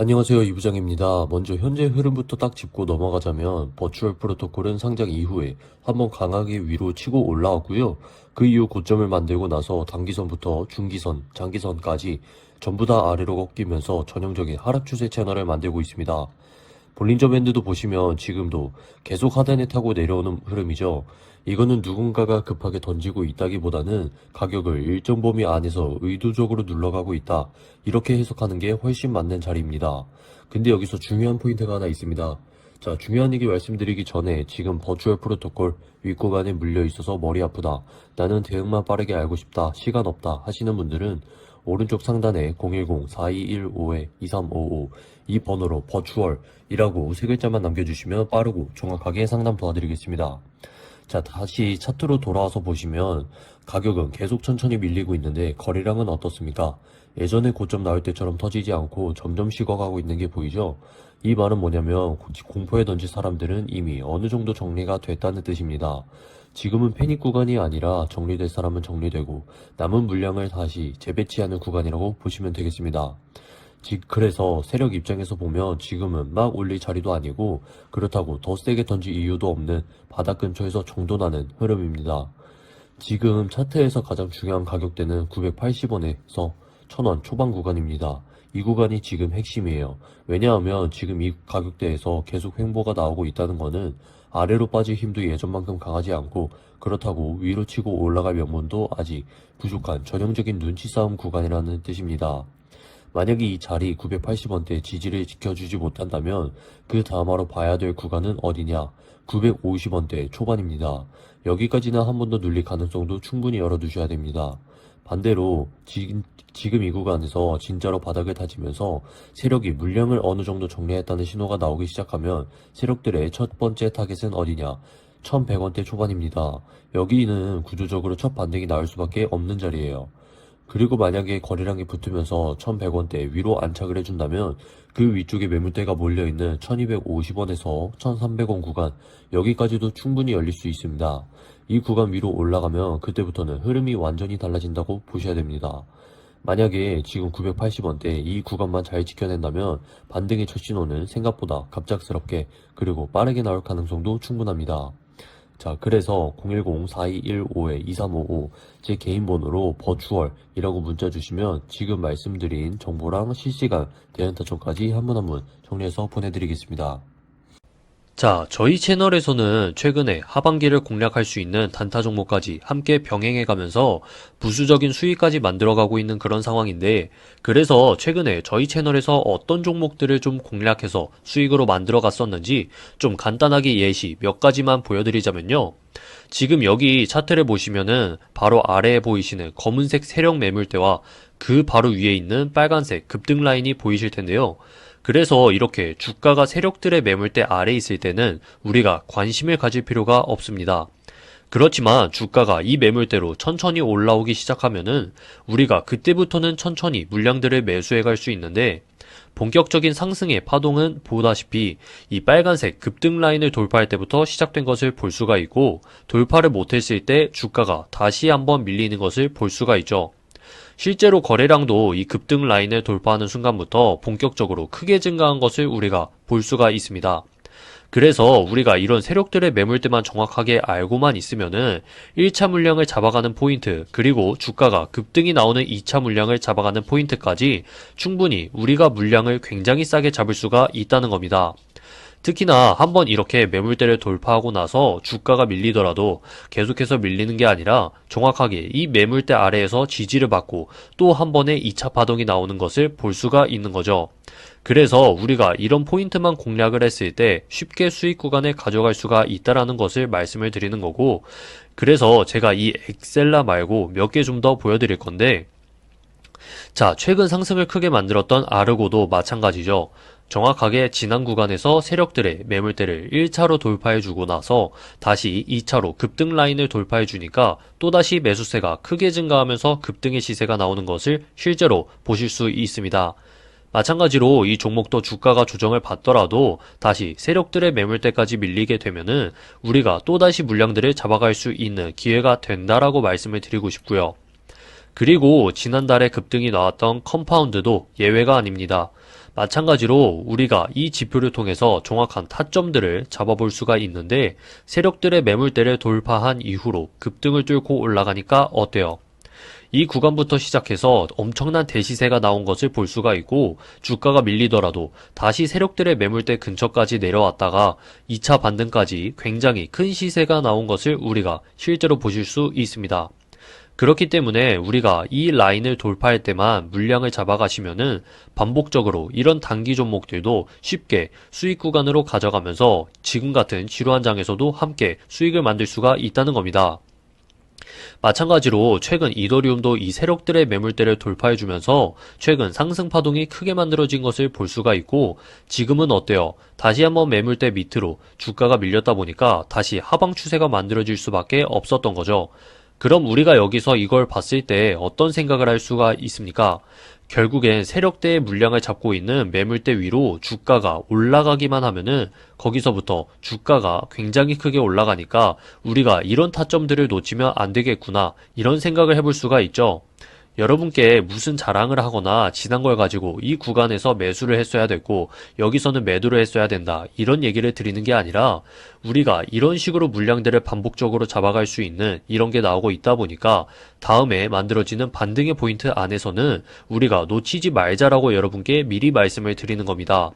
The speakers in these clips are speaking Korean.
안녕하세요. 이 부장입니다. 먼저 현재 흐름부터 딱 짚고 넘어가자면 버추얼 프로토콜은 상장 이후에 한번 강하게 위로 치고 올라왔고요. 그 이후 고점을 만들고 나서 단기선부터 중기선, 장기선까지 전부 다 아래로 꺾이면서 전형적인 하락 추세 채널을 만들고 있습니다. 볼린저 밴드도 보시면 지금도 계속 하단에 타고 내려오는 흐름이죠. 이거는 누군가가 급하게 던지고 있다기보다는 가격을 일정 범위 안에서 의도적으로 눌러가고 있다. 이렇게 해석하는 게 훨씬 맞는 자리입니다. 근데 여기서 중요한 포인트가 하나 있습니다. 자, 중요한 얘기 말씀드리기 전에 지금 버추얼 프로토콜 윗구간에 물려 있어서 머리 아프다. 나는 대응만 빠르게 알고 싶다. 시간 없다. 하시는 분들은 오른쪽 상단에 010-4215-2355 이 번호로 버추얼이라고 세 글자만 남겨주시면 빠르고 정확하게 상담 도와드리겠습니다. 자, 다시 차트로 돌아와서 보시면 가격은 계속 천천히 밀리고 있는데 거래량은 어떻습니까? 예전에 고점 나올 때처럼 터지지 않고 점점 식어가고 있는 게 보이죠? 이 말은 뭐냐면 공포에 던진 사람들은 이미 어느 정도 정리가 됐다는 뜻입니다. 지금은 패닉 구간이 아니라 정리될 사람은 정리되고 남은 물량을 다시 재배치하는 구간이라고 보시면 되겠습니다. 그래서 세력 입장에서 보면 지금은 막 올릴 자리도 아니고 그렇다고 더 세게 던질 이유도 없는 바닥 근처에서 정돈하는 흐름입니다. 지금 차트에서 가장 중요한 가격대는 980원에서 1000원 초반 구간입니다. 이 구간이 지금 핵심이에요. 왜냐하면 지금 이 가격대에서 계속 횡보가 나오고 있다는 거는 아래로 빠질 힘도 예전만큼 강하지 않고 그렇다고 위로 치고 올라갈 명분도 아직 부족한 전형적인 눈치 싸움 구간이라는 뜻입니다. 만약에 이 자리 980원대 지지를 지켜주지 못한다면 그 다음으로 봐야 될 구간은 어디냐? 950원대 초반입니다. 여기까지는 한 번 더 눌릴 가능성도 충분히 열어두셔야 됩니다. 반대로 지금 이 구간에서 진짜로 바닥을 다지면서 세력이 물량을 어느 정도 정리했다는 신호가 나오기 시작하면 세력들의 첫 번째 타겟은 어디냐? 1100원대 초반입니다. 여기는 구조적으로 첫 반등이 나올 수밖에 없는 자리예요. 그리고 만약에 거래량이 붙으면서 1100원대 위로 안착을 해준다면 그 위쪽에 매물대가 몰려있는 1250원에서 1300원 구간 여기까지도 충분히 열릴 수 있습니다. 이 구간 위로 올라가면 그때부터는 흐름이 완전히 달라진다고 보셔야 됩니다. 만약에 지금 980원대 이 구간만 잘 지켜낸다면 반등의 첫 신호는 생각보다 갑작스럽게 그리고 빠르게 나올 가능성도 충분합니다. 자, 그래서 010-4215-2355 제 개인 번호로 버추얼이라고 문자 주시면 지금 말씀드린 정보랑 실시간 대응 타점까지 한 분 한 분 정리해서 보내드리겠습니다. 자, 저희 채널에서는 최근에 하반기를 공략할 수 있는 단타 종목까지 함께 병행해가면서 부수적인 수익까지 만들어가고 있는 그런 상황인데, 그래서 최근에 저희 채널에서 어떤 종목들을 좀 공략해서 수익으로 만들어갔었는지 좀 간단하게 예시 몇 가지만 보여드리자면요. 지금 여기 차트를 보시면은 바로 아래에 보이시는 검은색 세력 매물대와 그 바로 위에 있는 빨간색 급등 라인이 보이실 텐데요. 그래서 이렇게 주가가 세력들의 매물대 아래에 있을 때는 우리가 관심을 가질 필요가 없습니다. 그렇지만 주가가 이 매물대로 천천히 올라오기 시작하면은 우리가 그때부터는 천천히 물량들을 매수해 갈 수 있는데, 본격적인 상승의 파동은 보다시피 이 빨간색 급등 라인을 돌파할 때부터 시작된 것을 볼 수가 있고, 돌파를 못했을 때 주가가 다시 한번 밀리는 것을 볼 수가 있죠. 실제로 거래량도 이 급등 라인을 돌파하는 순간부터 본격적으로 크게 증가한 것을 우리가 볼 수가 있습니다. 그래서 우리가 이런 세력들의 매물대만 정확하게 알고만 있으면은 1차 물량을 잡아가는 포인트, 그리고 주가가 급등이 나오는 2차 물량을 잡아가는 포인트까지 충분히 우리가 물량을 굉장히 싸게 잡을 수가 있다는 겁니다. 특히나 한번 이렇게 매물대를 돌파하고 나서 주가가 밀리더라도 계속해서 밀리는 게 아니라 정확하게 이 매물대 아래에서 지지를 받고 또 한 번의 2차 파동이 나오는 것을 볼 수가 있는 거죠. 그래서 우리가 이런 포인트만 공략을 했을 때 쉽게 수익 구간을 가져갈 수가 있다라는 것을 말씀을 드리는 거고, 그래서 제가 이 엑셀라 말고 몇 개 좀 더 보여드릴 건데, 자, 최근 상승을 크게 만들었던 아르고도 마찬가지죠. 정확하게 지난 구간에서 세력들의 매물대를 1차로 돌파해주고 나서 다시 2차로 급등 라인을 돌파해주니까 또다시 매수세가 크게 증가하면서 급등의 시세가 나오는 것을 실제로 보실 수 있습니다. 마찬가지로 이 종목도 주가가 조정을 받더라도 다시 세력들의 매물대까지 밀리게 되면은 우리가 또다시 물량들을 잡아갈 수 있는 기회가 된다라고 말씀을 드리고 싶고요. 그리고 지난달에 급등이 나왔던 컴파운드도 예외가 아닙니다. 마찬가지로 우리가 이 지표를 통해서 정확한 타점들을 잡아볼 수가 있는데 세력들의 매물대를 돌파한 이후로 급등을 뚫고 올라가니까 어때요? 이 구간부터 시작해서 엄청난 대시세가 나온 것을 볼 수가 있고 주가가 밀리더라도 다시 세력들의 매물대 근처까지 내려왔다가 2차 반등까지 굉장히 큰 시세가 나온 것을 우리가 실제로 보실 수 있습니다. 그렇기 때문에 우리가 이 라인을 돌파할 때만 물량을 잡아가시면은 반복적으로 이런 단기 종목들도 쉽게 수익 구간으로 가져가면서 지금 같은 지루한 장에서도 함께 수익을 만들 수가 있다는 겁니다. 마찬가지로 최근 이더리움도 이 세력들의 매물대를 돌파해주면서 최근 상승 파동이 크게 만들어진 것을 볼 수가 있고 지금은 어때요? 다시 한번 매물대 밑으로 주가가 밀렸다 보니까 다시 하방 추세가 만들어질 수밖에 없었던 거죠. 그럼 우리가 여기서 이걸 봤을 때 어떤 생각을 할 수가 있습니까? 결국엔 세력대의 물량을 잡고 있는 매물대 위로 주가가 올라가기만 하면은 거기서부터 주가가 굉장히 크게 올라가니까 우리가 이런 타점들을 놓치면 안 되겠구나 이런 생각을 해볼 수가 있죠. 여러분께 무슨 자랑을 하거나 지난 걸 가지고 이 구간에서 매수를 했어야 됐고 여기서는 매도를 했어야 된다 이런 얘기를 드리는 게 아니라 우리가 이런 식으로 물량들을 반복적으로 잡아갈 수 있는 이런 게 나오고 있다 보니까 다음에 만들어지는 반등의 포인트 안에서는 우리가 놓치지 말자라고 여러분께 미리 말씀을 드리는 겁니다.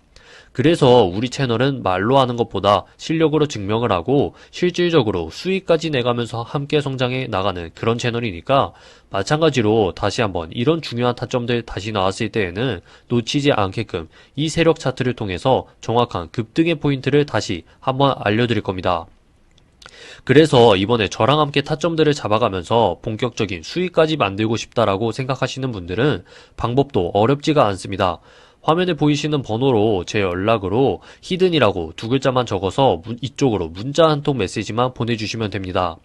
그래서 우리 채널은 말로 하는 것보다 실력으로 증명을 하고 실질적으로 수익까지 내가면서 함께 성장해 나가는 그런 채널이니까 마찬가지로 다시 한번 이런 중요한 타점들 다시 나왔을 때에는 놓치지 않게끔 이 세력 차트를 통해서 정확한 급등의 포인트를 다시 한번 알려드릴 겁니다. 그래서 이번에 저랑 함께 타점들을 잡아가면서 본격적인 수익까지 만들고 싶다라고 생각하시는 분들은 방법도 어렵지가 않습니다. 화면에 보이시는 번호로 제 연락으로 히든이라고 두 글자만 적어서 이쪽으로 문자 한 통 메시지만 보내주시면 됩니다.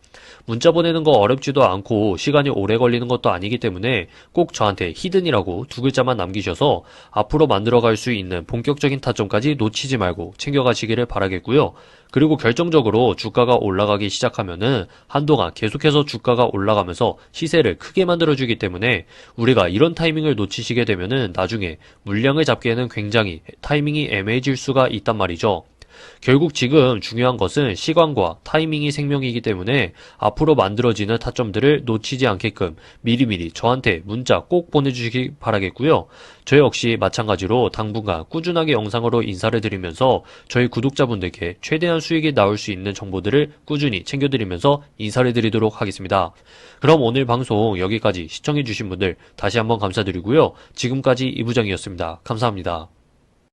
문자 보내는 거 어렵지도 않고 시간이 오래 걸리는 것도 아니기 때문에 꼭 저한테 히든이라고 두 글자만 남기셔서 앞으로 만들어갈 수 있는 본격적인 타점까지 놓치지 말고 챙겨가시기를 바라겠고요. 그리고 결정적으로 주가가 올라가기 시작하면은 한동안 계속해서 주가가 올라가면서 시세를 크게 만들어주기 때문에 우리가 이런 타이밍을 놓치시게 되면은 나중에 물량을 잡기에는 굉장히 타이밍이 애매해질 수가 있단 말이죠. 결국 지금 중요한 것은 시간과 타이밍이 생명이기 때문에 앞으로 만들어지는 타점들을 놓치지 않게끔 미리미리 저한테 문자 꼭 보내주시기 바라겠고요. 저 역시 마찬가지로 당분간 꾸준하게 영상으로 인사를 드리면서 저희 구독자분들께 최대한 수익이 나올 수 있는 정보들을 꾸준히 챙겨드리면서 인사를 드리도록 하겠습니다. 그럼 오늘 방송 여기까지 시청해주신 분들 다시 한번 감사드리고요. 지금까지 이부장이었습니다. 감사합니다.